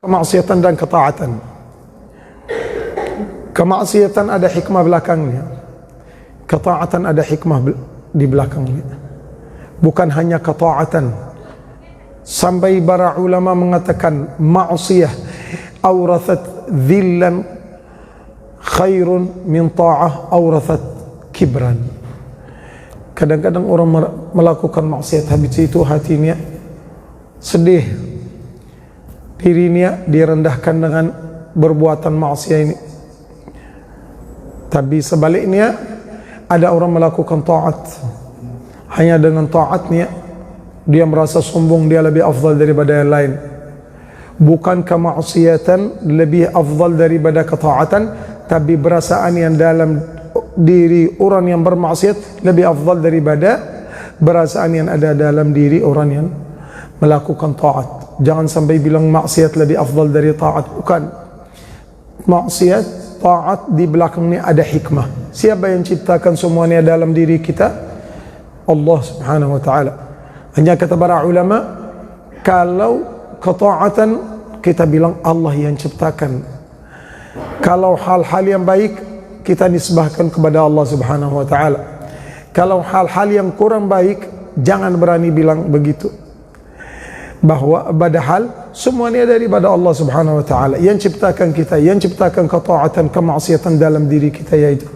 Kemaksiatan dan ketaatan. Kemaksiatan ada hikmah belakangnya, ketaatan ada hikmah di belakangnya. Bukan hanya ketaatan, sampai para ulama mengatakan maksiyah awrathat dhillan khairun min ta'ah awrathat kibran. Kadang-kadang orang melakukan maksiat, habis itu hatinya sedih, dirinya direndahkan dengan berbuatan maksiat ini. Tapi sebaliknya ada orang melakukan taat, hanya dengan taatnya dia merasa sombong, dia lebih afdal daripada yang lain. Bukan kemaksiatan lebih afdal daripada ketaatan, tapi perasaan yang dalam diri orang yang bermaksiat lebih afdal daripada perasaan yang ada dalam diri orang yang melakukan taat. Jangan sampai bilang maksiat lebih afdal dari taat. Bukan. Maksiat, taat di belakangnya ada hikmah. Siapa yang ciptakan semuanya dalam diri kita? Allah subhanahu wa ta'ala. Hanya kata para ulama, kalau ketaatan kita bilang Allah yang ciptakan. Kalau hal-hal yang baik kita nisbahkan kepada Allah subhanahu wa ta'ala. Kalau hal-hal yang kurang baik, jangan berani bilang begitu. Bahwa padahal semuanya daripada Allah subhanahu wa ta'ala yang ciptakan kita, yang ciptakan ketaatan, kemaksiatan dalam diri kita, yaitu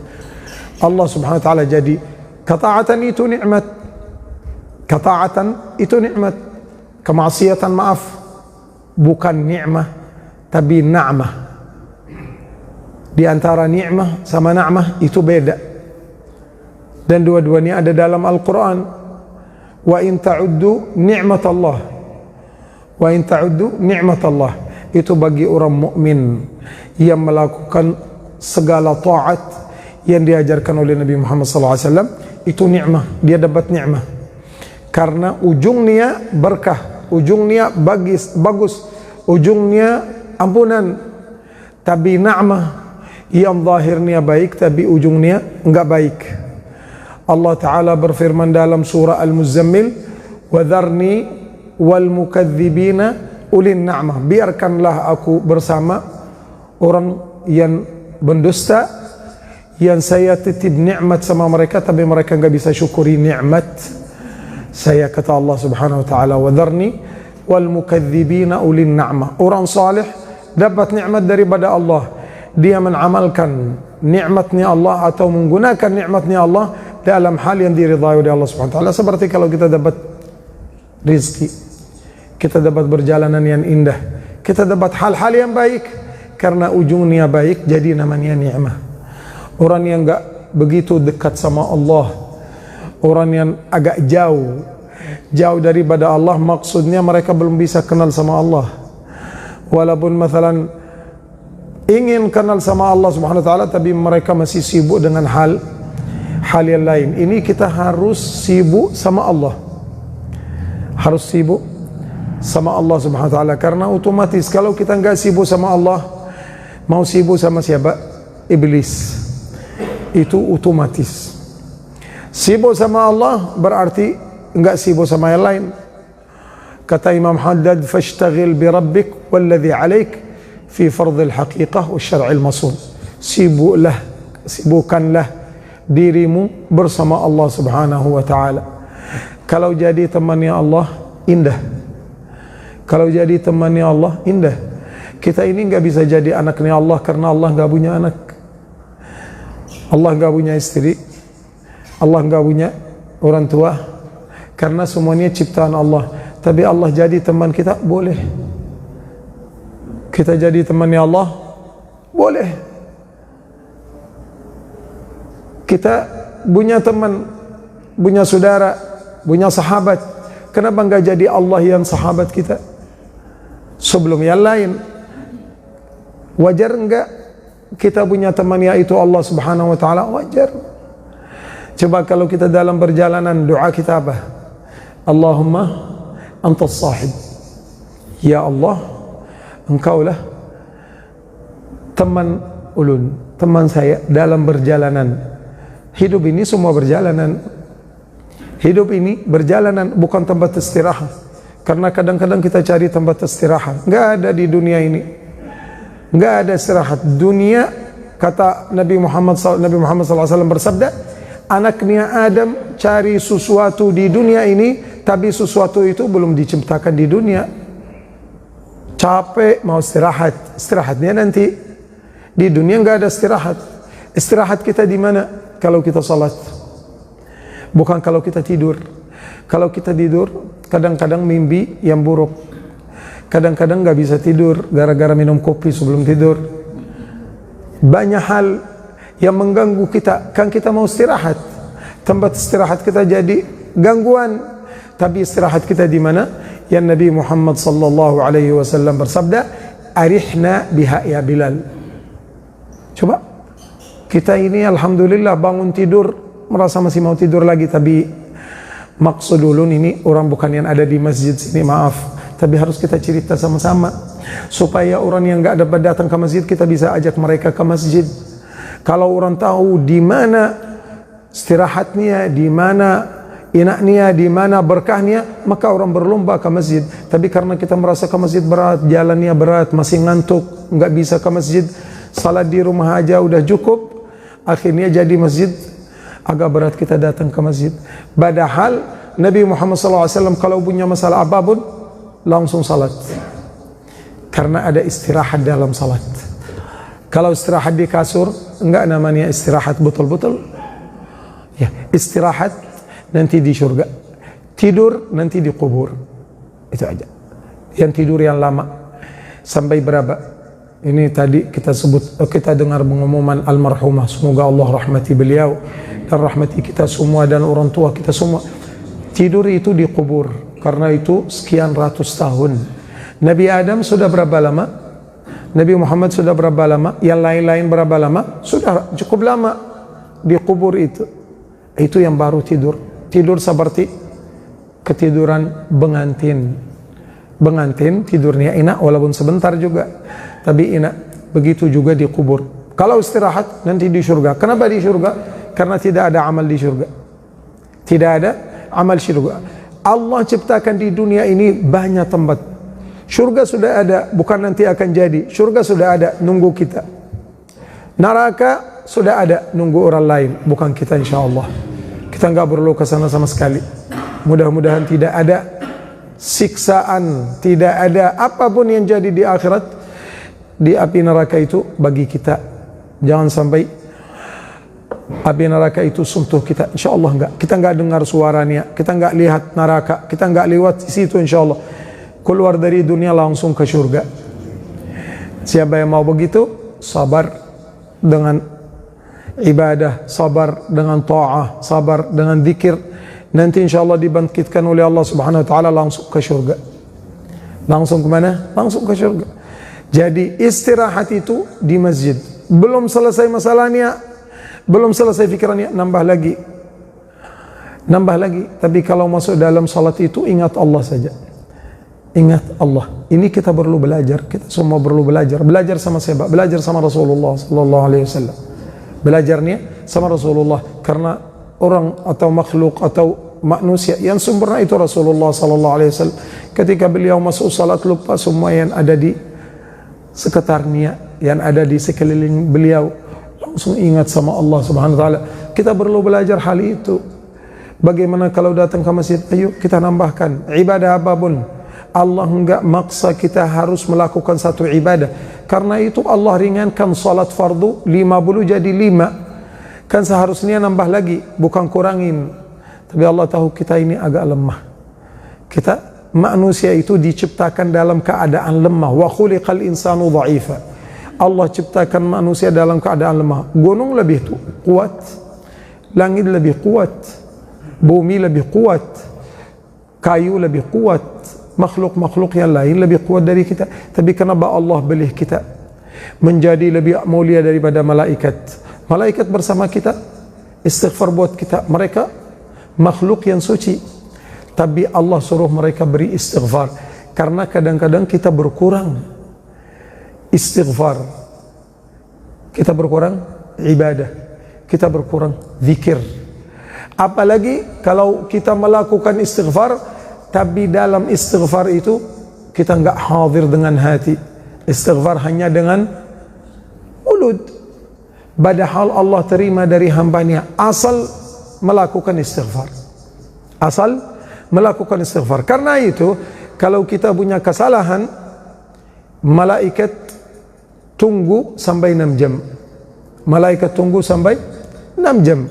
Allah subhanahu wa ta'ala. Jadi ketaatan itu nikmat, ketaatan itu nikmat. Kemaksiatan maaf, bukan nikmah tapi na'mah. Di antara ni'mah sama na'mah itu beda, dan dua-duanya ada dalam Al-Quran. Wa in ta'uddu ni'mat Allah, wa in ta'uddu ni'mat Allah, itu bagi orang mukmin yang melakukan segala taat yang diajarkan oleh Nabi Muhammad SAW. Itu ni'mah, dia dapat ni'mah karena ujungnya berkah, ujungnya bagus, ujungnya ampunan. Tapi na'mah yang zahirnya baik tapi ujungnya enggak baik. Allah Ta'ala berfirman dalam surah Al-Muzammil, wa dharni wal mukadzibina ulin na'mah, biarkanlah aku bersama orang yang mendusta, yang saya titip nikmat sama mereka tapi mereka enggak bisa syukuri nikmat saya. Kata Allah Subhanahu wa ta'ala, wa dharni wal mukadzibina ulin na'mah. Orang salih dapat nikmat daripada Allah, dia mengamalkan nikmatnya Allah atau menggunakan nikmatnya Allah dalam hal yang diridhai oleh Allah Subhanahu wa ta'ala. Seperti kalau kita dapat rizki, kita dapat perjalanan yang indah, kita dapat hal-hal yang baik karena ujungnya baik, jadi namanya nikmah. Orang yang enggak begitu dekat sama Allah, orang yang agak jauh daripada Allah, maksudnya mereka belum bisa kenal sama Allah. Walaupun masalan ingin kenal sama Allah Subhanahu wa ta'ala, tapi mereka masih sibuk dengan hal yang lain. Ini kita harus sibuk sama Allah, harus sibuk sama Allah Subhanahu wa ta'ala, karena otomatis kalau kita enggak sibuk sama Allah, mau sibuk sama siapa? Iblis. Itu otomatis. Sibuk sama Allah berarti enggak sibuk sama yang lain. Kata Imam Haddad, fashtaghil bi rabbik walladhi alaik fi fardhil haqiqah wa syar'il masum. Sibukkanlah dirimu bersama Allah Subhanahu wa ta'ala. Kalau jadi temannya Allah, indah. Kalau jadi temannya Allah, indah. Kita ini enggak bisa jadi anaknya Allah karena Allah enggak punya anak, Allah enggak punya istri, Allah enggak punya orang tua, karena semuanya ciptaan Allah. Tapi Allah jadi teman kita, boleh. Kita jadi temannya Allah, boleh. Kita punya teman, punya saudara, punya sahabat, kenapa enggak jadi Allah yang sahabat kita sebelum yang lain? Wajar enggak kita punya teman yaitu Allah Subhanahu wa ta'ala? Wajar. Coba kalau kita dalam perjalanan, doa kita apa? Allahumma antas sahib, ya Allah, engkaulah teman ulun, teman saya dalam perjalanan. Hidup ini semua perjalanan. Hidup ini perjalanan, bukan tempat istirahat. Karena kadang-kadang kita cari tempat istirahat, nggak ada di dunia ini, nggak ada istirahat. Dunia, kata Nabi Muhammad SAW bersabda, anaknya Adam cari sesuatu di dunia ini, tapi sesuatu itu belum diciptakan di dunia. Capek mau istirahat, istirahatnya nanti. Di dunia nggak ada istirahat. Istirahat kita di mana? Kalau kita salat, bukan kalau kita tidur. Kalau kita tidur, kadang-kadang mimpi yang buruk, kadang-kadang nggak bisa tidur gara-gara minum kopi sebelum tidur. Banyak hal yang mengganggu kita. Kan kita mau istirahat, tempat istirahat kita jadi gangguan. Tapi istirahat kita di mana? Yang Nabi Muhammad sallallahu alaihi wasallam bersabda, arihna biha ya Bilal. Coba kita ini alhamdulillah bangun tidur merasa masih mau tidur lagi, tapi maksud dulu ini orang bukan yang ada di masjid sini, maaf, tapi harus kita cerita sama-sama supaya orang yang nggak dapat datang ke masjid kita bisa ajak mereka ke masjid. Kalau orang tahu di mana istirahatnya, di mana enaknya, di mana berkahnya, maka orang berlomba ke masjid. Tapi karena kita merasa ke masjid berat, jalannya berat, masih ngantuk, nggak bisa ke masjid, salat di rumah aja udah cukup, akhirnya jadi masjid agak berat kita datang ke masjid. Padahal Nabi Muhammad SAW kalau punya masalah apapun langsung salat, karena ada istirahat dalam salat. Kalau istirahat di kasur enggak namanya istirahat betul-betul. Ya, istirahat nanti di surga, tidur nanti di kubur. Itu aja. Yang tidur yang lama sampai berapa? Ini tadi kita sebut, kita dengar pengumuman almarhumah, semoga Allah rahmati beliau dan rahmati kita semua dan orang tua kita semua. Tidur itu di kubur, karena itu sekian ratus tahun. Nabi Adam sudah berapa lama? Nabi Muhammad sudah berapa lama? Yang lain-lain berapa lama? Sudah cukup lama di kubur itu. Itu yang baru tidur. Tidur seperti ketiduran pengantin. Pengantin tidurnya enak walaupun sebentar juga, tapi enak. Begitu juga di kubur. Kalau istirahat nanti di surga. Kenapa di surga? Karena tidak ada amal di surga. Tidak ada amal surga. Allah ciptakan di dunia ini banyak tempat. Surga sudah ada, bukan nanti akan jadi. Surga sudah ada, nunggu kita. Neraka sudah ada, nunggu orang lain, bukan kita insya Allah. Kita nggak perlu ke sana sama sekali. Mudah-mudahan tidak ada siksaan, tidak ada apapun yang jadi di akhirat, di api neraka itu bagi kita. Jangan sampai api neraka itu sentuh kita, insya Allah enggak. Kita enggak dengar suaranya, kita enggak lihat neraka, kita enggak lewat situ insya Allah. Keluar dari dunia langsung ke surga. Siapa yang mau begitu, sabar dengan ibadah, sabar dengan ta'ah, sabar dengan zikir, nanti insya Allah dibangkitkan oleh Allah subhanahu wa ta'ala langsung ke surga. Langsung kemana? Langsung ke surga. Jadi istirahat itu di masjid. Belum selesai masalahnya, belum selesai fikirannya, nambah lagi. Nambah lagi. Tapi kalau masuk dalam salat itu ingat Allah saja. Ingat Allah. Ini kita perlu belajar. Kita semua perlu belajar. Belajar sama siapa? Belajar sama Rasulullah sallallahu alaihi wasallam. Belajarnya sama Rasulullah, karena orang atau makhluk atau manusia yang sempurna itu Rasulullah sallallahu alaihi wasallam. Ketika beliau masuk salat lupa semua yang ada di sekitarnya, yang ada di sekeliling beliau, langsung ingat sama Allah subhanahu wa ta'ala. Kita perlu belajar hal itu. Bagaimana kalau datang ke masjid, ayo kita nambahkan ibadah apapun. Allah enggak maksa kita harus melakukan satu ibadah. Karena itu Allah ringankan salat fardu 50 jadi 5. Kan seharusnya nambah lagi, bukan kurangin. Tapi Allah tahu kita ini agak lemah. Kita manusia itu diciptakan dalam keadaan lemah. Wa khuliqal insanu dha'ifa. Allah ciptakan manusia dalam keadaan lemah. Gunung lebih kuat, langit lebih kuat, bumi lebih kuat, kayu lebih kuat, makhluk-makhluk yang lain lebih kuat dari kita. Tapi kenapa Allah pilih kita menjadi lebih mulia daripada malaikat? Malaikat bersama kita, istighfar buat kita. Mereka makhluk yang suci, tapi Allah suruh mereka beri istighfar. Karena kadang-kadang kita berkurang istighfar, kita berkurang ibadah, kita berkurang zikir. Apalagi kalau kita melakukan istighfar tapi dalam istighfar itu kita enggak hadir dengan hati. Istighfar hanya dengan mulut. Padahal Allah terima dari hambanya asal melakukan istighfar. Asal melakukan istighfar. Karena itu, kalau kita punya kesalahan, malaikat tunggu sampai 6 jam. Malaikat tunggu sampai 6 jam.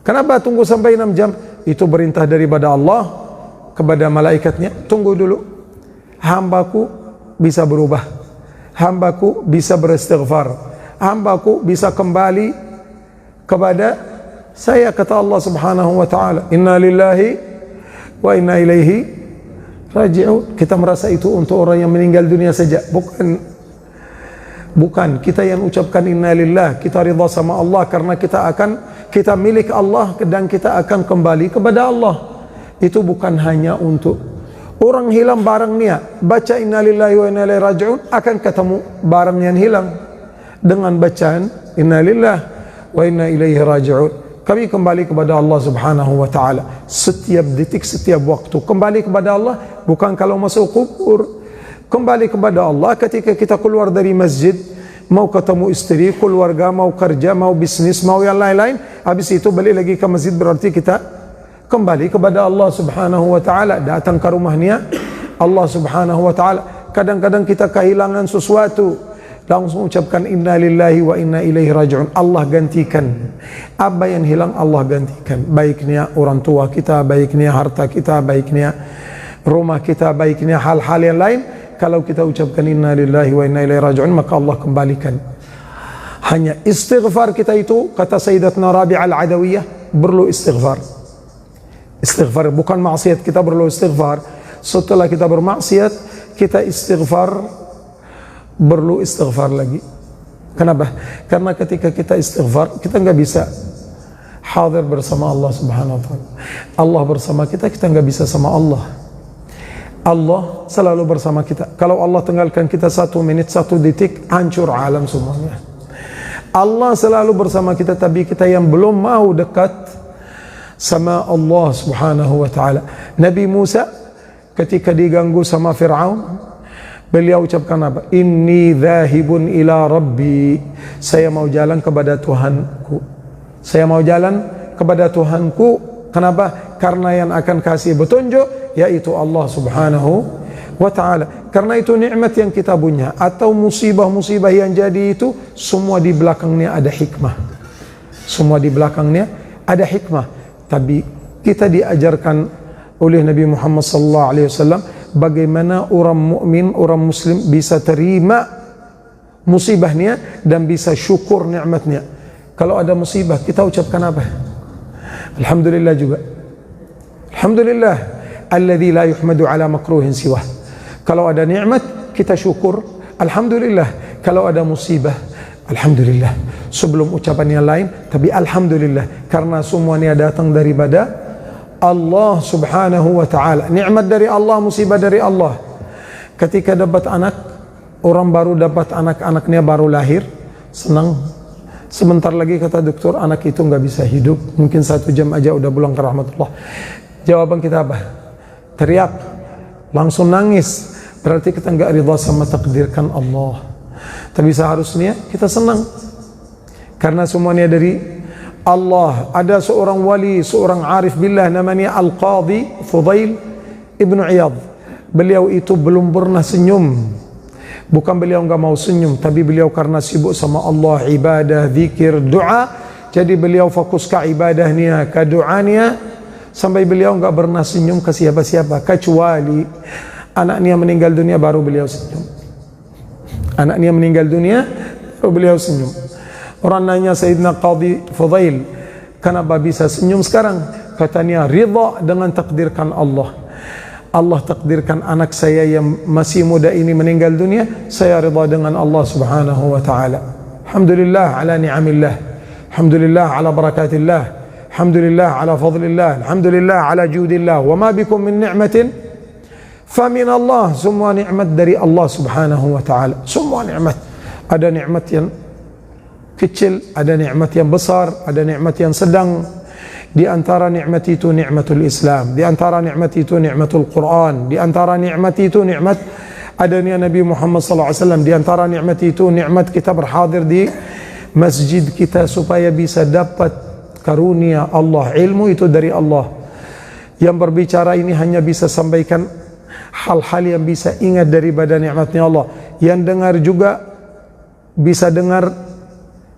Kenapa tunggu sampai 6 jam? Itu perintah daripada Allah kepada malaikatnya. Tunggu dulu. Hambaku bisa berubah. Hambaku bisa beristighfar. Hambaku bisa kembali kepada saya, kata Allah subhanahu wa ta'ala. Inna lillahi wa inna ilaihi raji'un. Kita merasa itu untuk orang yang meninggal dunia saja. Bukan kita yang ucapkan inna lillah, kita ridha sama Allah karena kita milik Allah dan kita akan kembali kepada Allah. Itu bukan hanya untuk orang hilang barangnya, baca inna lillahi wa inna ilaihi raji'un, akan ketemu barang yang hilang dengan bacaan inna lillah wa inna ilaihi raji'un. Kami kembali kepada Allah subhanahu wa ta'ala setiap detik, setiap waktu. Kembali kepada Allah bukan kalau masuk kubur. Kembali kepada Allah ketika kita keluar dari masjid, mau ketemu istri, keluarga, mau kerja, mau bisnis, mau yang lain-lain. Habis itu balik lagi ke masjid, berarti kita kembali kepada Allah subhanahu wa ta'ala. Datang ke rumahnya Allah subhanahu wa ta'ala. Kadang-kadang kita kehilangan sesuatu, langsung ucapkan inna lillahi wa inna ilaihi raji'un. Allah gantikan apa yang hilang, Allah gantikan. Baiknya orang tua kita, baiknya harta kita, baiknya rumah kita, baiknya hal-hal yang lain. Kalau kita ucapkan inna lillahi wa inna ilaihi raji'un, maka Allah kembalikan. Hanya istighfar kita itu, kata Sayyidatuna Rabi'ah Al-Adawiyah, perlu istighfar. Istighfar bukan maksiat, kita perlu istighfar. Setelah kita bermaksiat, kita istighfar, perlu istighfar lagi. Kenapa? Karena ketika kita istighfar, kita enggak bisa hadir bersama Allah subhanahu wa ta'ala. Allah bersama kita, kita enggak bisa sama Allah. Allah selalu bersama kita. Kalau Allah tinggalkan kita 1 menit, 1 detik, hancur alam semuanya. Allah selalu bersama kita, tapi kita yang belum mau dekat sama Allah subhanahu wa ta'ala. Nabi Musa ketika diganggu sama Fir'aun, beliau ucapkan apa? Inni dhahibun ila Rabbi. Saya mau jalan kepada Tuhanku. Saya mau jalan kepada Tuhanku. Kenapa? Karena yang akan kasih petunjuk yaitu Allah subhanahu wa ta'ala. Karena itu nikmat yang kita punya atau musibah-musibah yang jadi itu, semua di belakangnya ada hikmah. Semua di belakangnya ada hikmah. Tapi kita diajarkan oleh Nabi Muhammad sallallahu alaihi wasallam bagaimana orang mukmin, orang muslim bisa terima musibahnya dan bisa syukur nikmatnya. Kalau ada musibah, kita ucapkan apa? Alhamdulillah juga. Alhamdulillah alladzi la yuhmadu ala makruhin siwah. Kalau ada nikmat, kita syukur, alhamdulillah. Kalau ada musibah, alhamdulillah. Sebelum ucapan yang lain, tapi alhamdulillah, karena semuanya datang daripada Allah subhanahu wa ta'ala. Nikmat dari Allah, musibah dari Allah. Ketika dapat anak, orang baru dapat anak-anaknya baru lahir, senang. Sebentar lagi kata dokter, anak itu nggak bisa hidup, mungkin 1 jam aja udah pulang ke rahmatullah. Jawaban kita apa? Teriak, langsung nangis. Berarti kita nggak ridha sama takdirkan Allah. Tapi seharusnya kita senang, karena semuanya dari Allah. Ada seorang wali, seorang arif billah, namanya Al-Qadhi Fudail Ibn Iyad. Beliau itu belum pernah senyum. Bukan beliau nggak mau senyum, tapi beliau karena sibuk sama Allah, ibadah, zikir, doa. Jadi beliau fokus ke ibadahnya, ke doanya, sampai beliau nggak pernah senyum ke siapa-siapa, kecuali anaknya meninggal dunia baru beliau senyum. Anaknya meninggal dunia baru beliau senyum. Orang nanya Sayyidina Qadhi Fudail, kenapa bisa senyum sekarang? Katanya, ridha dengan takdirkan Allah. Allah takdirkan anak saya yang masih muda ini meninggal dunia, saya ridha dengan Allah subhanahu wa ta'ala. Alhamdulillah ala ni'amillah, alhamdulillah ala barakatillah, alhamdulillah ala fadlillah, alhamdulillah ala judillah. Wa ma bikum min ni'matin fa min Allah. Semua nikmat dari Allah subhanahu wa ta'ala. Semua nikmat. Ada nikmat yang kecil, ada nikmat yang besar, ada nikmat yang sedang. Di antara nikmat itu nikmatul Islam, di antara nikmat itu nikmatul Quran, di antara nikmat itu nikmat adanya Nabi Muhammad SAW, di antara nikmat itu nikmat kita berhadir di masjid kita supaya bisa dapat karunia Allah. Ilmu itu dari Allah. Yang berbicara ini hanya bisa sampaikan hal-hal yang bisa ingat daripada nikmatnya Allah. Yang dengar juga bisa dengar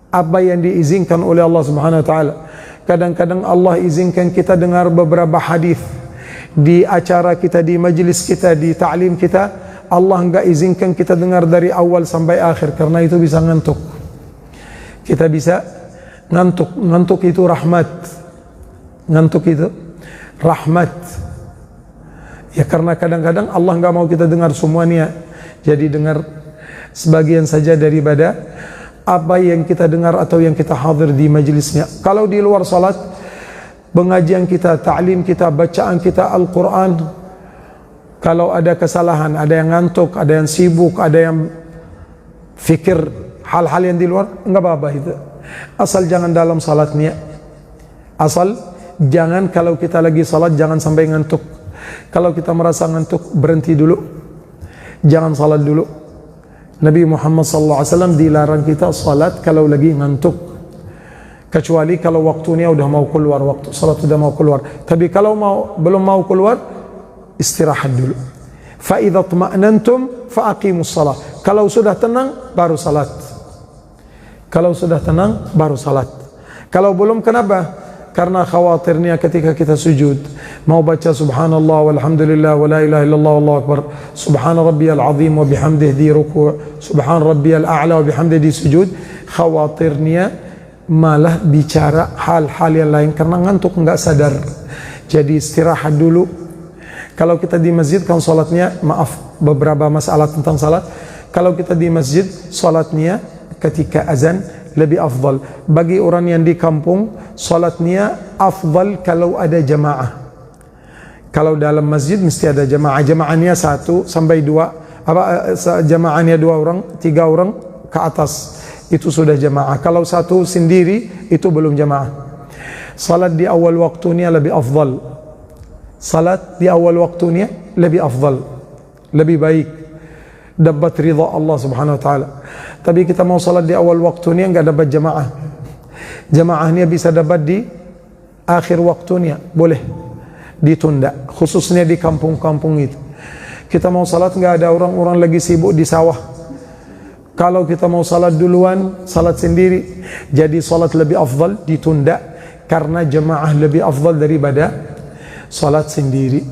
apa yang diizinkan oleh Allah Subhanahu wa taala. Kadang-kadang Allah izinkan kita dengar beberapa hadis di acara kita, di majlis kita, di ta'lim kita. Allah enggak izinkan kita dengar dari awal sampai akhir karena itu bisa ngantuk. Kita bisa ngantuk. Ngantuk itu rahmat. Ngantuk itu rahmat. Ya karena kadang-kadang Allah enggak mau kita dengar semuanya. Jadi dengar sebagian saja daripada apa yang kita dengar atau yang kita hadir di majlisnya. Kalau di luar salat, pengajian kita, ta'lim kita, bacaan kita Al-Quran, kalau ada kesalahan, ada yang ngantuk, ada yang sibuk, ada yang fikir hal-hal yang di luar, enggak apa-apa itu. Asal jangan dalam salatnya. Asal jangan kalau kita lagi salat jangan sampai ngantuk. Kalau kita merasa ngantuk, berhenti dulu. Jangan salat dulu. Nabi Muhammad SAW dilarang kita salat kalau lagi ngantuk, kecuali kalau waktunya udah mau keluar, waktu salat udah mau keluar. Tapi kalau belum mau keluar, istirahat dulu. Fa idza tma'nantum fa aqimus shalah. Kalau sudah tenang baru salat. Kalau sudah tenang baru salat. Kalau belum, kenapa? Karena khawatirnya ketika kita sujud mau baca subhanallah walhamdulillah wa la ilaha illallah wallahu akbar, subhana rabbiyal azim wa bihamdihi di ruku', subhana rabbiyal a'la wa bihamdihi di sujud, khawatirnya malah bicara hal-hal yang lain karena ngantuk, enggak sadar. Jadi istirahat dulu. Kalau kita di masjid kan salatnya, maaf beberapa masalah tentang salat, kalau kita di masjid salatnya ketika azan lebih afdal. Bagi orang yang di kampung, salatnya afdal kalau ada jamaah. Kalau dalam masjid mesti ada jamaah. Jamaahnya 1 sampai 2, jamaahnya 2 orang, 3 orang ke atas, itu sudah jamaah. Kalau 1 sendiri itu belum jamaah. Salat di awal waktunya lebih afdal. Salat di awal waktunya lebih afdal, lebih baik, dapat ridha Allah Subhanahu wa taala. Tapi kita mau salat di awal waktunya enggak dapat jamaah. Jamaahnya bisa dapat di akhir waktunya, boleh ditunda, khususnya di kampung-kampung itu. Kita mau salat enggak ada orang-orang lagi sibuk di sawah. Kalau kita mau salat duluan, salat sendiri, jadi salat lebih afdal ditunda karena jamaah lebih afdal daripada salat sendiri.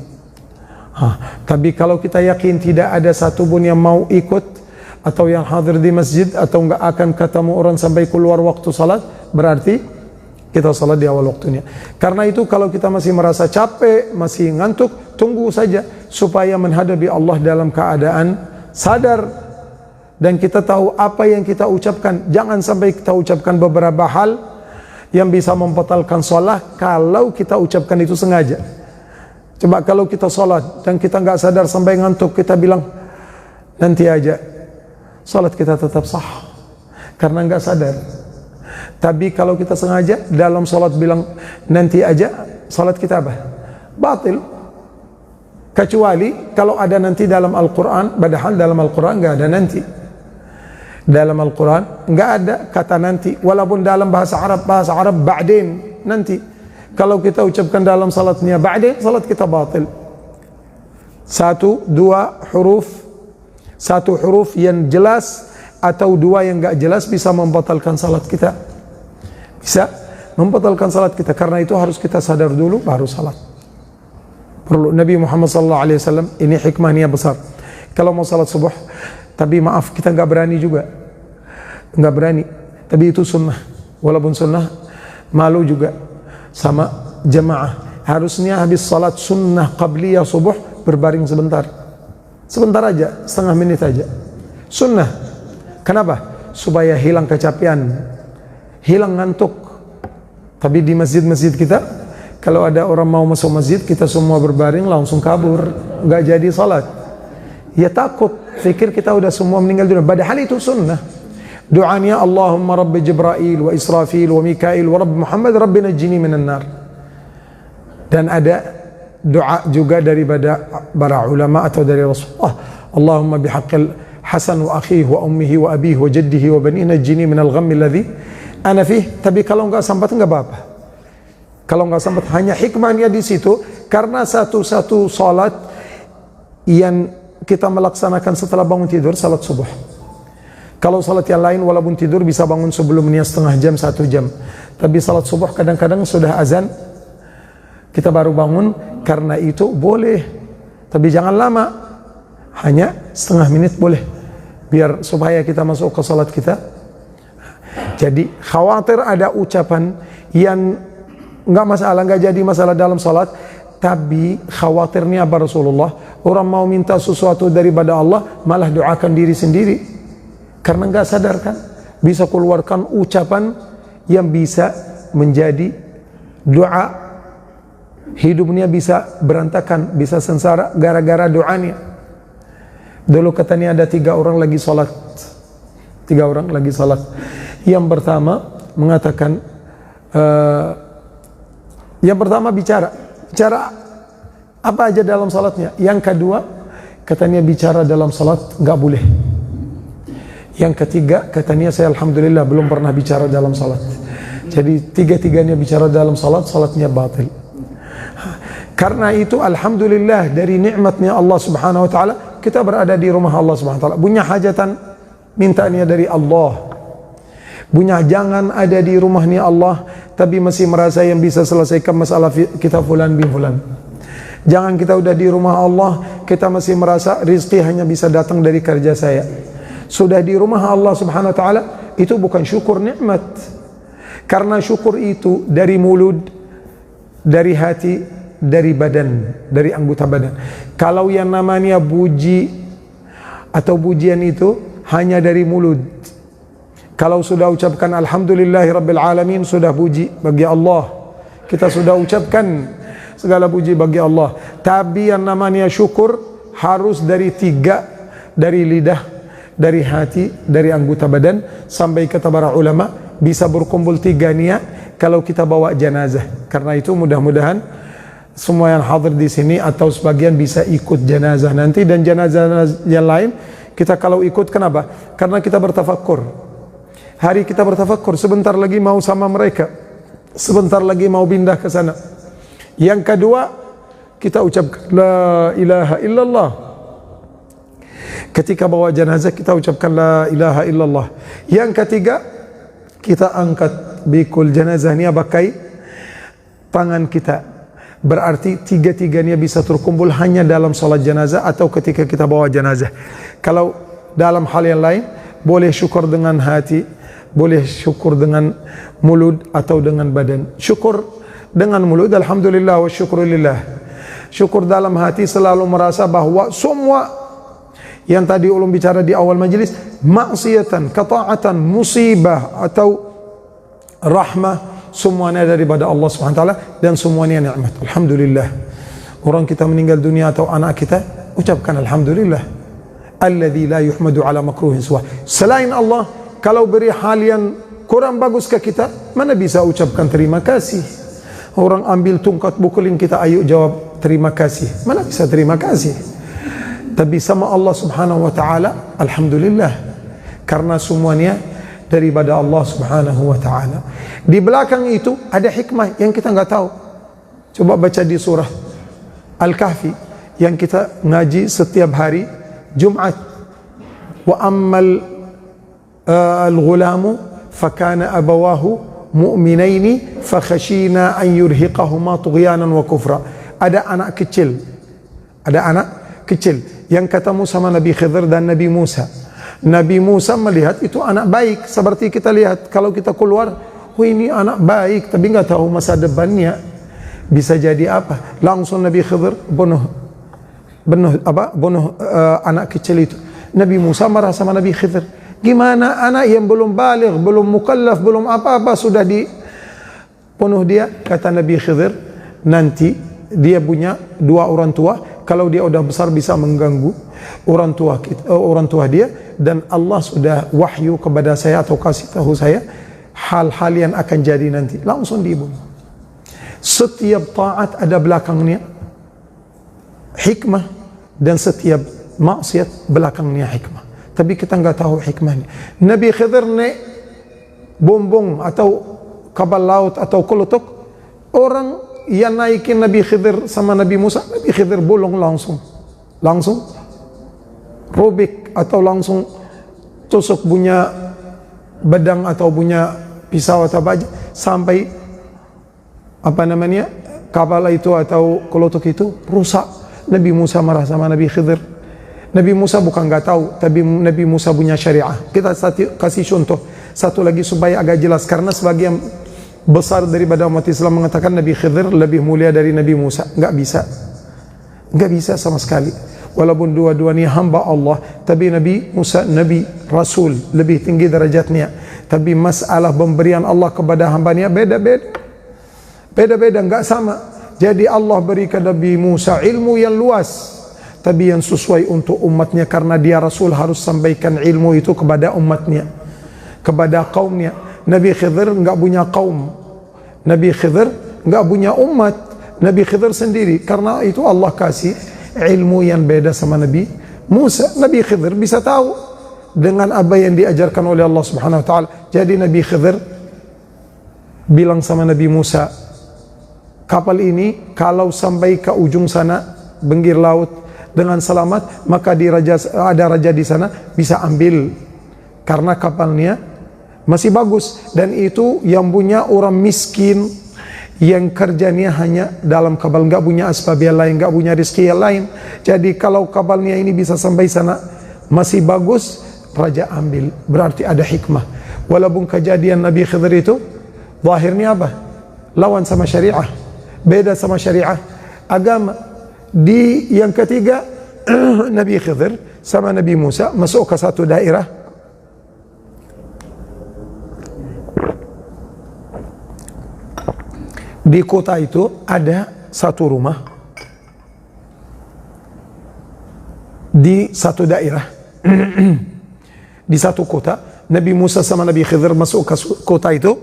Tapi kalau kita yakin tidak ada satu pun yang mau ikut atau yang hadir di masjid atau enggak akan ketemu orang sampai keluar waktu salat, berarti kita salat di awal waktunya. Karena itu kalau kita masih merasa capek, masih ngantuk, tunggu saja supaya menghadapi Allah dalam keadaan sadar dan kita tahu apa yang kita ucapkan. Jangan sampai kita ucapkan beberapa hal yang bisa membatalkan salat kalau kita ucapkan itu sengaja. Coba kalau kita salat dan kita enggak sadar sampai ngantuk, kita bilang nanti aja, salat kita tetap sah karena enggak sadar. Tapi kalau kita sengaja dalam salat bilang nanti aja, salat kita apa? Batil. Kecuali kalau ada nanti dalam Al-Quran, padahal dalam Al-Quran enggak ada nanti. Dalam Al-Quran enggak ada kata nanti, walaupun dalam bahasa Arab ba'din, nanti. Kalau kita ucapkan dalam salatnya ba'din, salat kita batil. 1, 2 huruf, 1 huruf yang jelas atau 2 yang enggak jelas bisa membatalkan salat kita. Bisa membatalkan salat kita. Karena itu harus kita sadar dulu baru salat. Perlu. Nabi Muhammad SAW, ini hikmahnya besar. Kalau mau salat subuh, tapi maaf kita enggak berani juga. Enggak berani. Tapi itu sunnah. Walaupun sunnah, malu juga sama jamaah. Harusnya habis salat sunnah qabliyah subuh berbaring sebentar. Sebentar aja, setengah menit aja. Sunnah. Kenapa? Supaya hilang kecapean, hilang ngantuk. Tapi di masjid-masjid kita, kalau ada orang mau masuk masjid, kita semua berbaring langsung kabur, enggak jadi salat. Ya takut, pikir kita udah semua meninggal dunia. Padahal itu sunnah. Doanya Allahumma Rabbi Jibril wa Israfil wa Mikail wa Rabbi Muhammad Rabbi najjini minan nar. Dan ada doa juga daripada para ulama atau dari Rasulullah, Allahumma bihaqqil Hasan wa akhihi wa ummihi wa abihi wa jaddihi wa bani najjini minal ghammi alladhi ana fih. Tapi kalau enggak sempat enggak apa-apa. Kalau enggak sempat, hanya hikmahnya di situ karena satu-satu salat yang kita melaksanakan setelah bangun tidur, salat subuh. Kalau salat yang lain walaupun tidur bisa bangun sebelumnya setengah jam, 1 jam. Tapi salat subuh kadang-kadang sudah azan kita baru bangun, karena itu boleh. Tapi jangan lama, hanya setengah menit boleh, biar supaya kita masuk ke salat kita. Jadi khawatir ada ucapan yang enggak masalah, enggak jadi masalah dalam salat, tapi khawatirnya apa Rasulullah? Orang mau minta sesuatu daripada Allah malah doakan diri sendiri. Karena enggak sadar kan, bisa keluarkan ucapan yang bisa menjadi doa, hidupnya bisa berantakan, bisa sengsara gara-gara doanya. Dulu katanya ada 3 orang lagi salat. 3 orang lagi salat. Yang pertama mengatakan, yang pertama bicara apa aja dalam salatnya. Yang kedua katanya bicara dalam salat enggak boleh. Yang ketiga katanya saya alhamdulillah belum pernah bicara dalam salat. Jadi 3-tiganya bicara dalam salat, salatnya batil. Karena itu alhamdulillah dari nikmatnya Allah Subhanahu wa taala kita berada di rumah Allah Subhanahu wa taala. Punya hajatan mintanya dari Allah. Punya jangan ada di rumahnya Allah tapi masih merasa yang bisa selesaikan masalah kita fulan bin fulan. Jangan kita udah di rumah Allah kita masih merasa rizki hanya bisa datang dari kerja saya. Sudah di rumah Allah Subhanahu wa taala itu bukan syukur nikmat. Karena syukur itu dari mulut, dari hati, dari badan, dari anggota badan. Kalau yang namanya puji atau pujian itu hanya dari mulut. Kalau sudah ucapkan alhamdulillahirabbil alamin, sudah puji bagi Allah. Kita sudah ucapkan segala puji bagi Allah. Tapi yang namanya syukur harus dari 3, dari lidah, dari hati, dari anggota badan, sampai kata para ulama bisa berkumpul 3 niat kalau kita bawa jenazah. Karena itu mudah-mudahan semua yang hadir di sini atau sebagian bisa ikut jenazah nanti, dan jenazah yang lain kita kalau ikut, kenapa? Karena kita bertafakkur. Hari kita bertafakkur, sebentar lagi mau sama mereka, sebentar lagi mau pindah ke sana. Yang kedua, kita ucapkan la ilaha illallah. Ketika bawa jenazah kita ucapkan la ilaha illallah. Yang ketiga, kita angkat bikul jenazahnya pakai tangan kita. Berarti 3-tiganya bisa terkumpul hanya dalam salat jenazah atau ketika kita bawa jenazah. Kalau dalam hal yang lain, boleh syukur dengan hati, boleh syukur dengan mulut atau dengan badan. Syukur dengan mulut, alhamdulillah wa syukurillah. Syukur dalam hati selalu merasa bahwa semua yang tadi ulun bicara di awal majelis, maksiatan, ketaatan, musibah atau rahmah, semuanya daripada Allah Subhanahu wa taala dan semuanya nikmat. Alhamdulillah. Orang kita meninggal dunia atau anak kita, ucapkan alhamdulillah. Alladzi la yuhmadu ala makruhin suwa. Selain Allah, kalau beri hal yang kurang bagus ke kita, mana bisa ucapkan terima kasih? Orang ambil tungkat pukulin kita, ayo jawab terima kasih. Mana bisa terima kasih? Tapi sama Allah Subhanahu wa taala alhamdulillah, karena semuanya daripada Allah Subhanahu wa taala. Di belakang itu ada hikmah yang kita enggak tahu. Coba baca di surah Al-Kahfi yang kita ngaji setiap hari Jumat. Wa ammal al-ghulamu fakana abawahu mu'minaini fakhashina an yurhiqahuma tughyanan wa kufra. Ada anak kecil. Ada anak kecil yang ketemu sama Nabi Khidir dan Nabi Musa. Nabi Musa melihat itu anak baik, seperti kita lihat kalau kita keluar, oh ini anak baik, tapi nggak tahu masa depannya bisa jadi apa. Langsung Nabi Khidir bunuh anak kecil itu. Nabi Musa marah sama Nabi Khidir. Gimana anak yang belum baligh, belum mukallaf, belum apa-apa sudah dibunuh dia? Kata Nabi Khidir, nanti dia punya 2 orang tua. Kalau dia udah besar bisa mengganggu orang tua dia, dan Allah sudah wahyu kepada saya atau kasih tahu saya hal-hal yang akan jadi nanti. Langsung dibunuh. Setiap taat ada belakangnya hikmah, dan setiap maksiat belakangnya hikmah. Tapi kita nggak tahu hikmahnya. Nabi Khidir naik bumbung atau kapal laut atau kulutuk, orang yang naikin Nabi Khidir sama Nabi Musa, Nabi Khidir bolong langsung robek atau langsung tusuk punya bedang atau punya pisau atau apa aja, sampai apa namanya kapal itu atau kulutuk itu rusak. Nabi Musa marah sama Nabi Khidir. Nabi Musa bukan nggak tahu, tapi Nabi Musa punya syariah. Kita kasih contoh satu lagi supaya agak jelas, karena sebagian besar daripada umat Islam mengatakan Nabi Khidir lebih mulia dari Nabi Musa. Nggak bisa sama sekali. Walaupun dua-duanya hamba Allah, tapi Nabi Musa Nabi Rasul lebih tinggi derajatnya. Tapi masalah pemberian Allah kepada hambanya beda-beda, nggak sama. Jadi Allah berikan Nabi Musa ilmu yang luas, tapi yang sesuai untuk umatnya, karena dia Rasul harus sampaikan ilmu itu kepada umatnya, kepada kaumnya. Nabi Khidir nggak punya kaum, Nabi Khidir nggak punya umat, Nabi Khidir sendiri. Karena itu Allah kasih ilmu yang beda sama Nabi Musa. Nabi Khidir bisa tahu dengan apa yang diajarkan oleh Allah Subhanahu wa taala. Jadi Nabi Khidir bilang sama Nabi Musa, kapal ini kalau sampai ke ujung sana pinggir laut dengan selamat, maka ada raja di sana bisa ambil, karena kapalnya masih bagus, dan itu yang punya orang miskin yang kerjanya hanya dalam kapal, nggak punya asbab yang lain, nggak punya rezeki yang lain. Jadi kalau kapalnya ini bisa sampai sana masih bagus, raja ambil, berarti ada hikmah. Walaupun kejadian Nabi Khidir itu zahirnya apa? Lawan sama syariah, beda sama syariah agama. Di yang ketiga Nabi Khidir sama Nabi Musa masuk ke satu daerah. Di kota itu ada satu rumah, di satu daerah di satu kota. Nabi Musa sama Nabi Khidir masuk ke kota itu,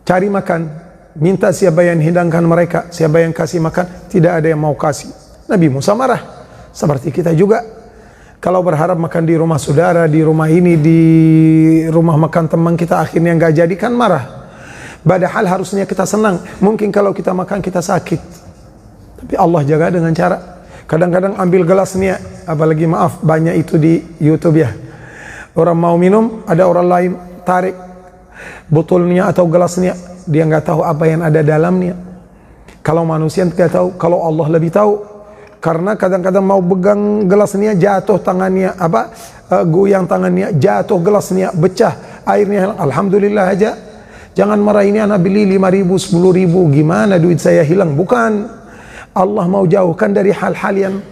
cari makan, minta siapa yang hidangkan mereka, siapa yang kasih makan, tidak ada yang mau kasih. Nabi Musa marah, seperti kita juga. Kalau berharap makan di rumah saudara, di rumah ini, di rumah makan teman kita, akhirnya nggak jadi, kan marah. Padahal harusnya kita senang. Mungkin kalau kita makan kita sakit, tapi Allah jaga dengan cara kadang-kadang ambil gelasnya, apalagi maaf banyak itu di YouTube ya. Orang mau minum, ada orang lain tarik botolnya atau gelasnya, dia nggak tahu apa yang ada dalamnya. Kalau manusia tidak tahu, kalau Allah lebih tahu. Karena kadang-kadang mau pegang gelasnya, jatuh tangannya, goyang tangannya, jatuh gelasnya, pecah, airnya hilang. Alhamdulillah aja. Jangan marah, ini anak beli 5.000, 10.000, gimana duit saya hilang. Bukan. Allah mau jauhkan dari hal-hal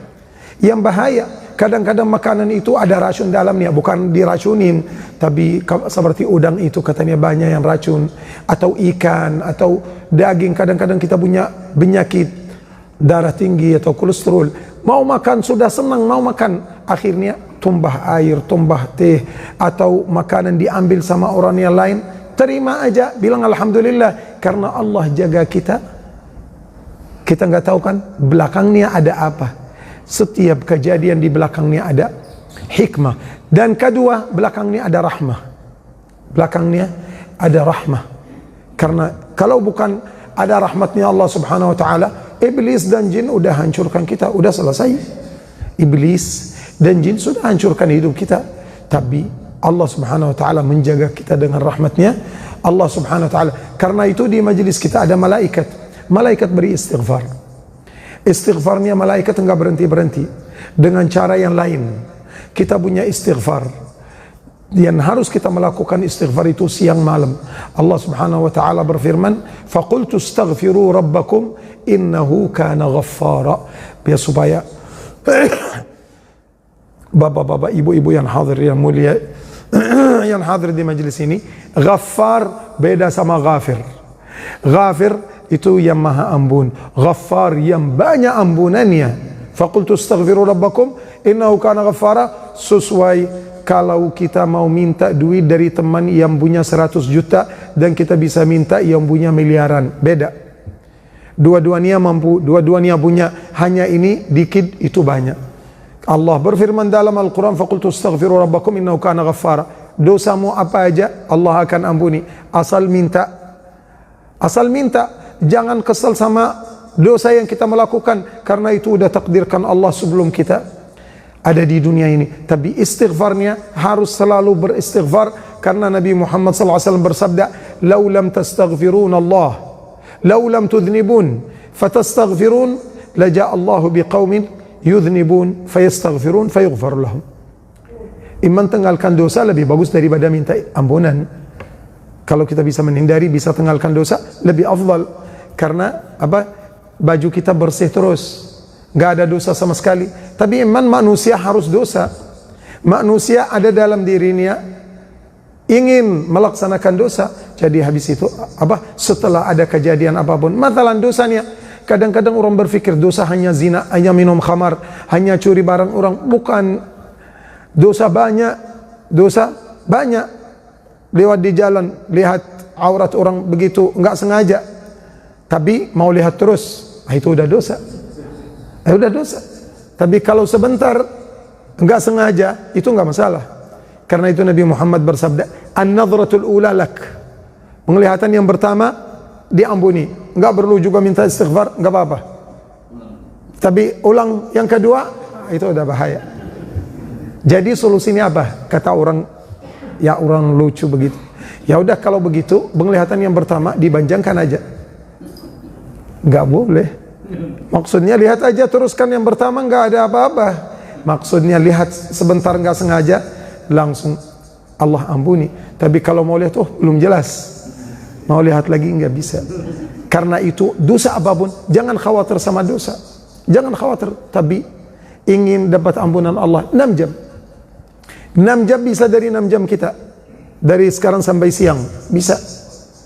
yang bahaya. Kadang-kadang makanan itu ada racun dalamnya, bukan diracunin, tapi seperti udang itu katanya banyak yang racun, atau ikan, atau daging. Kadang-kadang kita punya penyakit darah tinggi atau kolesterol, mau makan sudah senang mau makan, akhirnya tumbah air, tumbah teh, atau makanan diambil sama orang yang lain. Terima aja, bilang alhamdulillah, karena Allah jaga kita. Kita nggak tahu kan belakangnya ada apa. Setiap kejadian di belakangnya ada hikmah. Dan kedua, belakangnya ada rahmah. Belakangnya ada rahmah. Karena kalau bukan ada rahmatnya Allah Subhanahu wa taala, iblis dan jin udah hancurkan kita, udah selesai. Iblis dan jin sudah hancurkan hidup kita. Tapi Allah Subhanahu wa taala menjaga kita dengan rahmatnya. Allah Subhanahu wa taala. Karena itu di majelis kita ada malaikat. Malaikat beri istighfar. Istighfarnya malaikat enggak berhenti-berhenti. Dengan cara yang lain. Kita punya istighfar yang harus kita melakukan istighfar itu siang malam. Allah Subhanahu wa taala berfirman, "Faqultu astaghfiru rabbakum innahu kana ghaffara." Biar supaya bapak-bapak, ibu-ibu yang hadir yang mulia yang hadir di majelis ini, Ghaffar beda sama Ghafir. Ghafir itu yang maha ampun, Ghaffar yang banyak ampunannya. Faqultu astaghfiru rabbakum innahu kana ghaffara. Sesuai kalau kita mau minta duit dari teman yang punya 100 juta dan kita bisa minta yang punya miliaran, beda. Dua-duanya mampu, dua-duanya punya. Hanya ini dikit, itu banyak. Allah berfirman dalam Al-Quran, فَقُلْتُ اسْتَغْفِرُوا رَبَّكُمْ إِنَّهُ كَانَ غَفَّارًا. Dosamu apa aja, Allah akan ampuni. Asal minta. Asal minta. Jangan kesal sama dosa yang kita melakukan, karena itu udah takdirkan Allah sebelum kita ada di dunia ini. Tapi istighfarnya harus selalu beristighfar, karena Nabi Muhammad SAW bersabda, "Lau lam tastaghfirun Allah, lau lam tudhnibun, fatastaghfirun, laja'a Allahu biqaumin yudhnibun, fayastaghfirun, fayaghfar lahum." Iman tinggalkan dosa lebih bagus daripada minta ampunan. Kalau kita bisa menghindari, bisa tinggalkan dosa, lebih afdal. Karena apa? Baju kita bersih terus, nggak ada dosa sama sekali. Tapi iman manusia harus dosa. Manusia ada dalam dirinya ingin melaksanakan dosa. Jadi habis itu apa? Setelah ada kejadian apapun, masalah dosanya. Kadang-kadang orang berpikir dosa hanya zina, hanya minum khamar, hanya curi barang orang. Bukan. Dosa banyak. Dosa banyak. Lewat di jalan, lihat aurat orang begitu, nggak sengaja. Tapi mau lihat terus, itu udah dosa. Udah dosa. Tapi kalau sebentar enggak sengaja, itu enggak masalah. Karena itu Nabi Muhammad bersabda, "An-nadratul ula lak." Penglihatan yang pertama diampuni. Enggak perlu juga minta istighfar, enggak apa-apa. Tapi ulang yang kedua, itu udah bahaya. Jadi solusinya apa? Kata orang, ya orang lucu begitu. Ya udah kalau begitu, penglihatan yang pertama dipanjangkan aja. Enggak boleh. Maksudnya lihat aja, teruskan yang pertama, enggak ada apa-apa. Maksudnya lihat sebentar enggak sengaja, langsung Allah ampuni. Tapi kalau mau lihat, belum jelas. Mau lihat lagi enggak bisa. Karena itu dosa apapun, jangan khawatir sama dosa. Jangan khawatir, tapi ingin dapat ampunan Allah 6 jam. 6 jam bisa dari 6 jam kita. Dari sekarang sampai siang, bisa.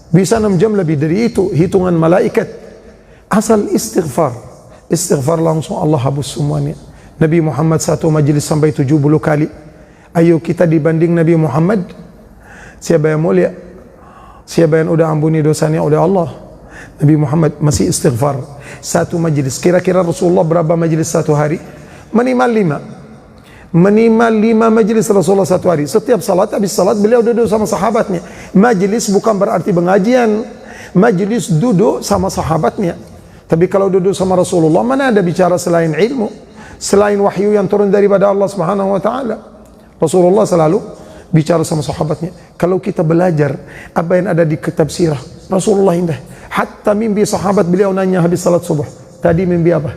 Bisa 6 jam lebih dari itu, hitungan malaikat. Asal istighfar. Istighfar langsung Allah hapus semuanya. Nabi Muhammad satu majlis sampai 70 kali. Ayo kita dibanding Nabi Muhammad, siapa yang mulia? Siapa yang udah ampuni dosanya oleh Allah? Nabi Muhammad masih istighfar. Satu majlis. Kira-kira Rasulullah berapa majlis satu hari? Minimal 5. Minimal 5 majlis Rasulullah satu hari. Setiap salat, habis salat beliau duduk sama sahabatnya. Majlis bukan berarti pengajian. Majlis duduk sama sahabatnya. Tapi kalau duduk sama Rasulullah, mana ada bicara selain ilmu, selain wahyu yang turun daripada Allah Subhanahu wa taala. Rasulullah selalu bicara sama sahabatnya. Kalau kita belajar apa yang ada di kitab sirah Rasulullah, indah. Hatta mimpi sahabat beliau nanya habis salat subuh, tadi mimpi apa?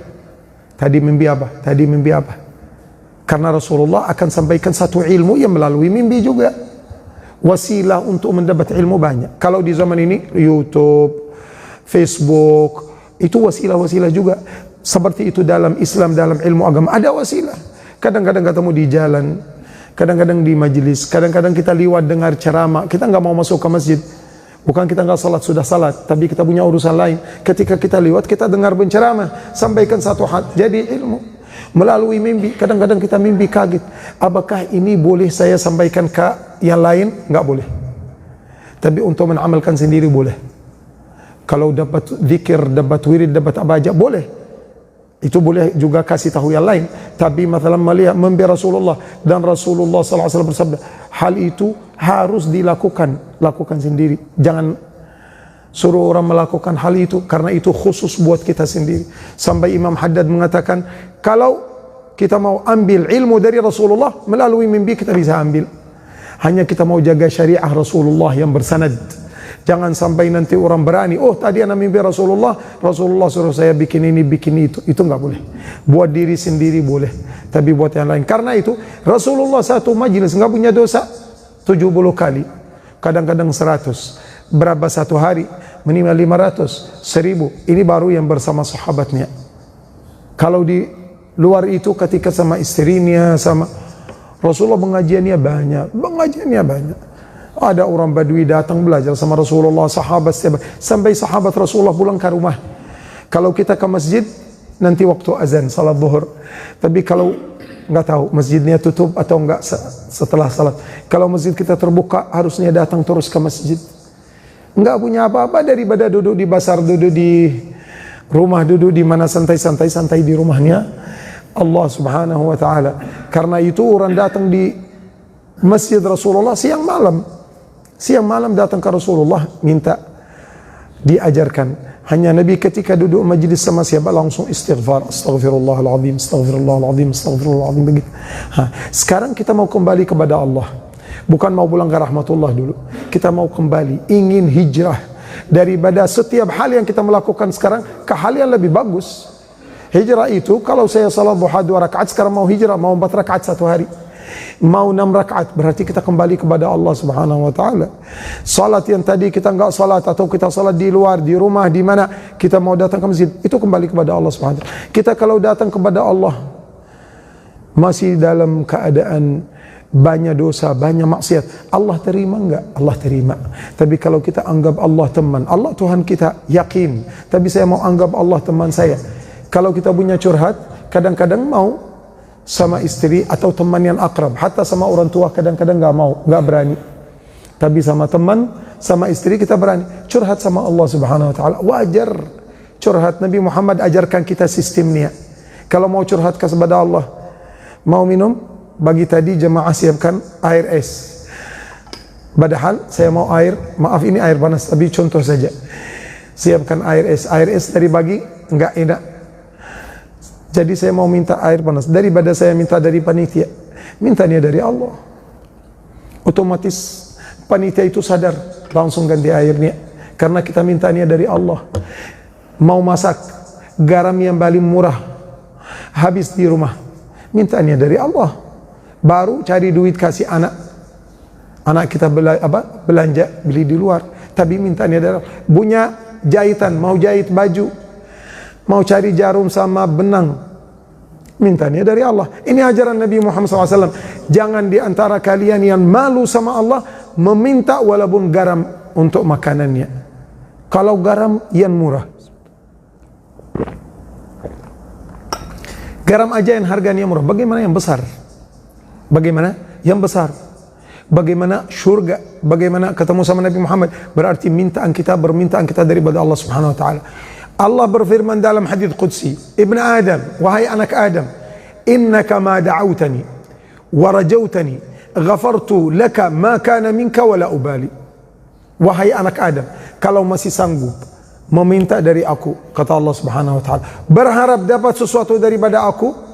Tadi mimpi apa? Tadi mimpi apa? Karena Rasulullah akan sampaikan satu ilmu yang melalui mimpi juga. Wasilah untuk mendapat ilmu banyak. Kalau di zaman ini YouTube, Facebook, itu wasilah-wasilah juga. Seperti itu dalam Islam, dalam ilmu agama ada wasilah. Kadang-kadang ketemu di jalan, kadang-kadang di majelis, kadang-kadang kita liwat dengar ceramah, kita nggak mau masuk ke masjid. Bukan kita nggak salat, sudah salat, tapi kita punya urusan lain. Ketika kita liwat, kita dengar penceramah, sampaikan satu hal, jadi ilmu. Melalui mimpi, kadang-kadang kita mimpi kaget. Apakah ini boleh saya sampaikan ke yang lain? Nggak boleh. Tapi untuk mengamalkan sendiri boleh. Kalau dapat zikir, dapat wirid, dapat apa aja, boleh. Itu boleh juga kasih tahu yang lain. Tapi masalah melihat mimpi Rasulullah, dan Rasulullah SAW bersabda, hal itu harus dilakukan. Lakukan sendiri. Jangan suruh orang melakukan hal itu, karena itu khusus buat kita sendiri. Sampai Imam Haddad mengatakan, kalau kita mau ambil ilmu dari Rasulullah, melalui mimpi kita bisa ambil. Hanya kita mau jaga syariah Rasulullah yang bersanad. Jangan sampai nanti orang berani, tadi anak mimpi Rasulullah, Rasulullah suruh saya bikin ini, bikin itu. Itu nggak boleh. Buat diri sendiri boleh, tapi buat yang lain. Karena itu Rasulullah satu majelis nggak punya dosa 70 kali, kadang-kadang 100. Berapa satu hari? Minimal 500, 1000. Ini baru yang bersama sahabatnya. Kalau di luar itu ketika sama istrinya, sama Rasulullah pengajiannya banyak. Ada orang Badui datang belajar sama Rasulullah, sahabat sampai sahabat Rasulullah pulang ke rumah. Kalau kita ke masjid nanti waktu azan salat zuhur. Tapi kalau nggak tahu masjidnya tutup atau enggak setelah salat. Kalau masjid kita terbuka, harusnya datang terus ke masjid. Enggak punya apa-apa daripada duduk di pasar, duduk di Rumah duduk di mana santai-santai, santai di rumahnya Allah subhanahu wa ta'ala. Karena itu orang datang di masjid Rasulullah siang malam. Siang malam datang ke Rasulullah minta diajarkan. Hanya Nabi ketika duduk majlis sama siapa langsung istighfar, astaghfirullahaladzim, astaghfirullahaladzim, astaghfirullahaladzim, begitu. Sekarang kita mau kembali kepada Allah. Bukan mau pulang ke rahmatullah dulu. Kita mau kembali, ingin hijrah daripada setiap hal yang kita melakukan sekarang ke hal yang lebih bagus. Hijrah itu kalau saya salat duha 2 rakaat, sekarang mau hijrah, mau 4 rakaat satu hari, mau 6 rakaat, berarti kita kembali kepada Allah subhanahu wa ta'ala. Salat yang tadi kita enggak salat, atau kita salat di luar, di rumah, di mana kita mau datang ke masjid, itu kembali kepada Allah subhanahu wa ta'ala. Kita kalau datang kepada Allah masih dalam keadaan banyak dosa, banyak maksiat, Allah terima enggak? Allah terima. Tapi kalau kita anggap Allah teman, Allah Tuhan kita, yakin. Tapi saya mau anggap Allah teman saya. Kalau kita punya curhat, kadang-kadang mau sama istri atau teman yang akrab, hatta sama orang tua kadang-kadang enggak mau, enggak berani. Tapi sama teman, sama istri kita berani. Curhat sama Allah subhanahu wa ta'ala, wajar. Curhat, Nabi Muhammad ajarkan kita sistemnya. Kalau mau curhat kepada Allah, mau minum, bagi tadi jemaah siapkan air es. Padahal saya mau air, maaf ini air panas, tapi contoh saja. Siapkan air es dari bagi enggak enak. Jadi saya mau minta air panas, daripada saya minta dari panitia, mintanya dari Allah. Otomatis panitia itu sadar, langsung ganti airnya, karena kita mintanya dari Allah. Mau masak, garam yang paling murah habis di rumah, mintanya dari Allah. Baru cari duit kasih anak kita belanja beli di luar, tapi mintanya dari Allah. Punya jahitan, mau jahit baju, mau cari jarum sama benang, mintanya dari Allah. Ini ajaran Nabi Muhammad SAW. Jangan di antara kalian yang malu sama Allah meminta walaupun garam untuk makanannya. Kalau garam yang murah, garam aja yang harganya murah, bagaimana yang besar? Bagaimana yang besar? Bagaimana syurga? Bagaimana ketemu sama Nabi Muhammad? Berarti bermintaan kita daripada Allah subhanahu wa ta'ala. Allah berfirman dalam hadits qudsi, Ibn Adam, wahai anak Adam, innaka ma da'awtani wa rajawtani ghafartu laka ma kana minka wa la ubali. Wahai anak Adam, kalau masih sanggup meminta dari aku, kata Allah subhanahu wa ta'ala, berharap dapat sesuatu daripada aku,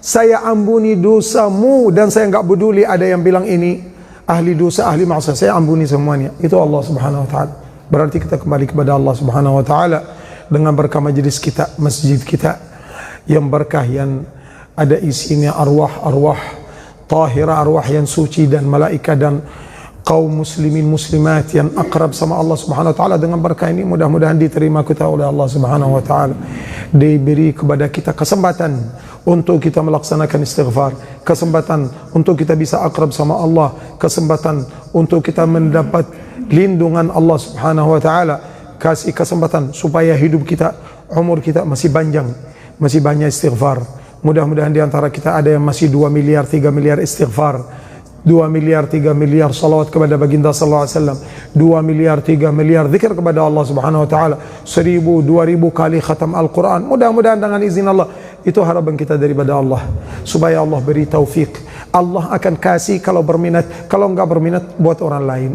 saya ampuni dosamu, dan saya enggak peduli ada yang bilang ini ahli dosa, ahli maksiat, saya ampuni semuanya. Itu Allah subhanahu wa ta'ala. Berarti kita kembali kepada Allah subhanahu wa ta'ala dengan berkah majlis kita, masjid kita yang berkah, yang ada isinya arwah-arwah tahira, arwah yang suci, dan malaikat dan kaum muslimin muslimat yang akrab sama Allah subhanahu wa ta'ala. Dengan berkah ini mudah-mudahan diterima kita oleh Allah subhanahu wa ta'ala. Diberi kepada kita kesempatan untuk kita melaksanakan istighfar, kesempatan untuk kita bisa akrab sama Allah, kesempatan untuk kita mendapat lindungan Allah subhanahu wa ta'ala. Kasih kesempatan supaya hidup kita, umur kita masih panjang, masih banyak istighfar. Mudah-mudahan di antara kita ada yang masih 2 miliar, 3 miliar istighfar, 2 miliar, 3 miliar salawat kepada baginda sallallahu alaihi wasallam, 2 miliar, 3 miliar zikir kepada Allah subhanahu wa ta'ala, 1000, 2000 kali khatam Al-Quran. Mudah-mudahan dengan izin Allah, itu harapan kita daripada Allah, supaya Allah beri taufik. Allah akan kasih kalau berminat, kalau enggak berminat buat orang lain.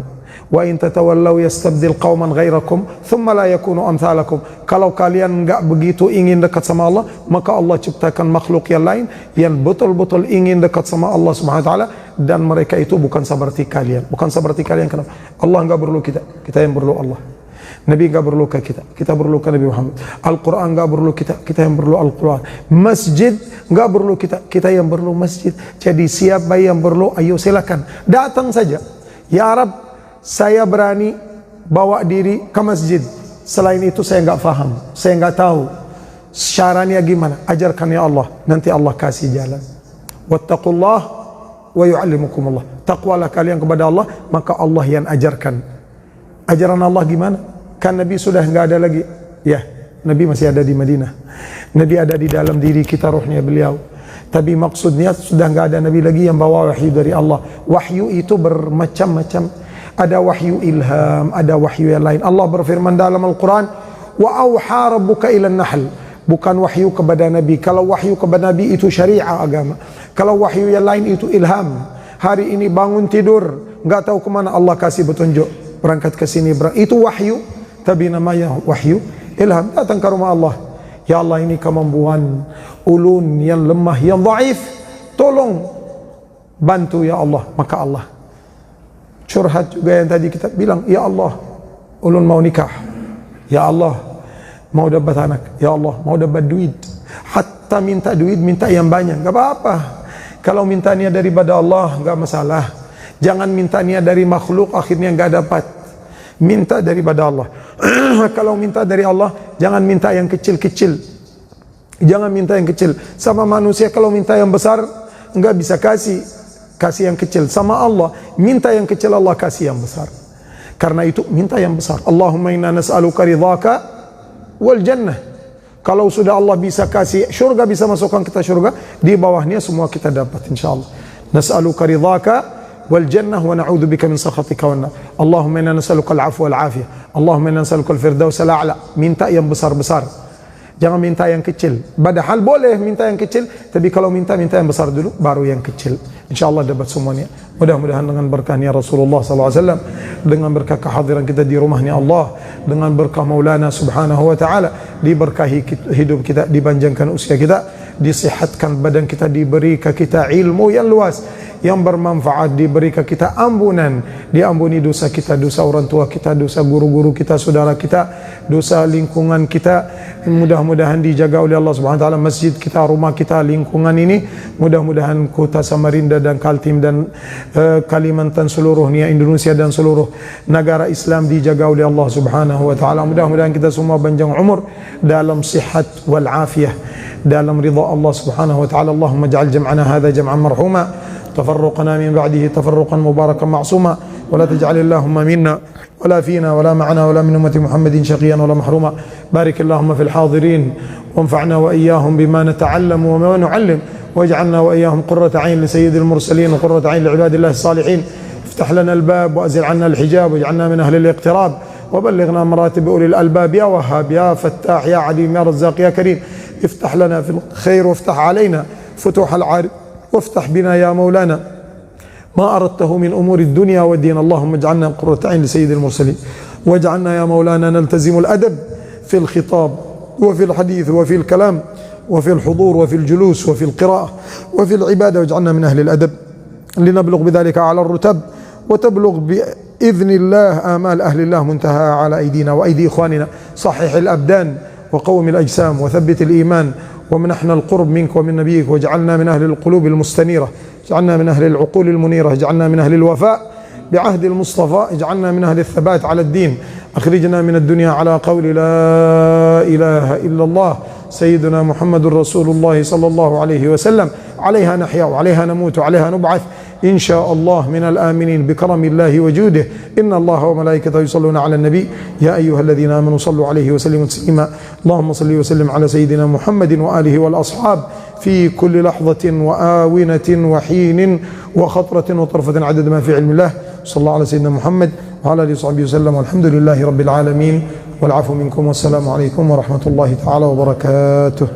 Wa in tatawallaw yastabdil qauman ghairakum thumma la yakunu amsalakum. Kalau kalian enggak begitu ingin dekat sama Allah, maka Allah ciptakan makhluk yang lain yang betul-betul ingin dekat sama Allah subhanahu wa ta'ala, dan mereka itu bukan seperti kalian. Bukan seperti kalian. Kenapa? Allah enggak perlu kita, kita yang perlu Allah. Nabi enggak perlu ke kita, kita perlu ke Nabi Muhammad. Al-Quran enggak perlu kita, kita yang perlu Al-Quran. Masjid enggak perlu kita, kita yang perlu masjid. Jadi siapa yang perlu, ayo silakan datang saja. Ya Rab, saya berani bawa diri ke masjid. Selain itu saya enggak faham, saya enggak tahu caranya gimana. Ajarkan ya Allah, nanti Allah kasih jalan. Wattaqullah wa yu'allimukumullah. Taqwalah kalian kepada Allah, maka Allah yang ajarkan. Ajaran Allah gimana? Kan Nabi sudah enggak ada lagi. Ya, Nabi masih ada di Madinah. Nabi ada di dalam diri kita, ruhnya beliau. Tapi maksudnya sudah enggak ada Nabi lagi yang bawa wahyu dari Allah. Wahyu itu bermacam-macam. Ada wahyu ilham, ada wahyu yang lain. Allah berfirman dalam Al-Quran, Wa auha rabbuka ila nahl. Bukan wahyu kepada Nabi. Kalau wahyu kepada Nabi itu syariah agama. Kalau wahyu yang lain itu ilham. Hari ini bangun tidur, nggak tahu kemana, Allah kasih petunjuk, berangkat ke sini, itu wahyu. Tapi namanya wahyu ilham, datang ke rumah Allah. Ya Allah, ini kemampuan ulun yang lemah, yang dhaif, tolong bantu ya Allah. Maka Allah curhat juga yang tadi kita bilang, ya Allah, ulun mau nikah, ya Allah mau dapat anak, ya Allah mau dapat duit. Hatta minta duit, minta yang banyak, gak apa-apa. Kalau mintanya daripada Allah gak masalah. Jangan mintanya dari makhluk akhirnya gak dapat. Minta daripada Allah. Kalau minta dari Allah, jangan minta yang kecil-kecil. Jangan minta yang kecil. Sama manusia kalau minta yang besar, enggak bisa kasih. Kasih yang kecil. Sama Allah, minta yang kecil, Allah kasih yang besar. Karena itu minta yang besar. Allahumma inna nas'aluka ridhaka wal jannah. Kalau sudah Allah bisa kasih syurga, bisa masukkan kita syurga, di bawahnya semua kita dapat insyaAllah. Nas'aluka ridhaka wal jannah wa na'udzubika min sakhatika wan nar. Allahumma inna nas'aluka al-'afwa wal 'afiyah. Allahumma inna nas'aluka al-firdaus al-a'la. Minta yang besar-besar. Jangan minta yang kecil. Padahal boleh minta yang kecil, tapi kalau minta yang besar dulu, baru yang kecil. InsyaAllah dapat semuanya. Mudah-mudahan dengan berkahnya Rasulullah SAW, dengan berkah kehadiran kita di rumahnya Allah, dengan berkah Maulana Subhanahu wa Ta'ala, diberkahi hidup kita, dipanjangkan usia kita, disihatkan badan kita, diberi ke kita ilmu yang luas, yang bermanfaat, diberi ke kita ampunan, diampuni dosa kita, dosa orang tua kita, dosa guru-guru kita, saudara kita, dosa lingkungan kita. Mudah-mudahan dijaga oleh Allah Subhanahu wa Ta'ala masjid kita, rumah kita, lingkungan ini. Mudah-mudahan kota Samarinda dan Kaltim dan Kalimantan seluruhnya, Indonesia dan seluruh negara Islam dijaga oleh Allah Subhanahu wa Ta'ala. Mudah-mudahan kita semua panjang umur dalam sihat wal afiyah, dalam ridha Allah Subhanahu wa Ta'ala. Allahumma ja'al jam'ana hadha jam'an marhuma, تفرقنا من بعده تفرقا مباركا معصوما، ولا تجعل اللهم منا ولا فينا ولا معنا ولا من أمة محمد شقيا ولا محروما. بارك اللهم في الحاضرين، وانفعنا وإياهم بما نتعلم وما نعلم، واجعلنا وإياهم قرة عين لسيد المرسلين وقرة عين لعباد الله الصالحين. افتح لنا الباب وأزل عنا الحجاب، واجعلنا من أهل الاقتراب، وبلغنا مراتب أولي الألباب. يا وهاب يا فتاح يا عليم يا رزاق يا كريم، افتح لنا في الخير وافتح علينا فتوح العارف، وافتح بنا يا مولانا ما أردته من أمور الدنيا والدين. اللهم اجعلنا قرة عين لسيد المرسلين، واجعلنا يا مولانا نلتزم الأدب في الخطاب وفي الحديث وفي الكلام وفي الحضور وفي الجلوس وفي القراءة وفي العبادة، واجعلنا من أهل الأدب لنبلغ بذلك على الرتب، وتبلغ بإذن الله آمال أهل الله منتهى على أيدينا وأيدي إخواننا. صحح الأبدان وقوم الأجسام وثبت الإيمان، ومنحنا القرب منك ومن نبيك، واجعلنا من أهل القلوب المستنيرة، اجعلنا من أهل العقول المنيرة، اجعلنا من أهل الوفاء بعهد المصطفى، اجعلنا من أهل الثبات على الدين. أخرجنا من الدنيا على قول لا إله إلا الله سيدنا محمد رسول الله صلى الله عليه وسلم. عليها نحيا وعليها نموت وعليها نبعث إن شاء الله من الآمنين بكرم الله وجوده. إن الله وملائكته يصلون على النبي يا أيها الذين آمنوا صلوا عليه وسلموا تسليما. اللهم صل وسلم على سيدنا محمد وآله والأصحاب في كل لحظة وآونة وحين وخطرة وطرفة عدد ما في علم الله. صلى الله على سيدنا محمد وعلى آله وصحبه وسلم، والحمد لله رب العالمين، والعفو منكم، والسلام عليكم ورحمة الله تعالى وبركاته.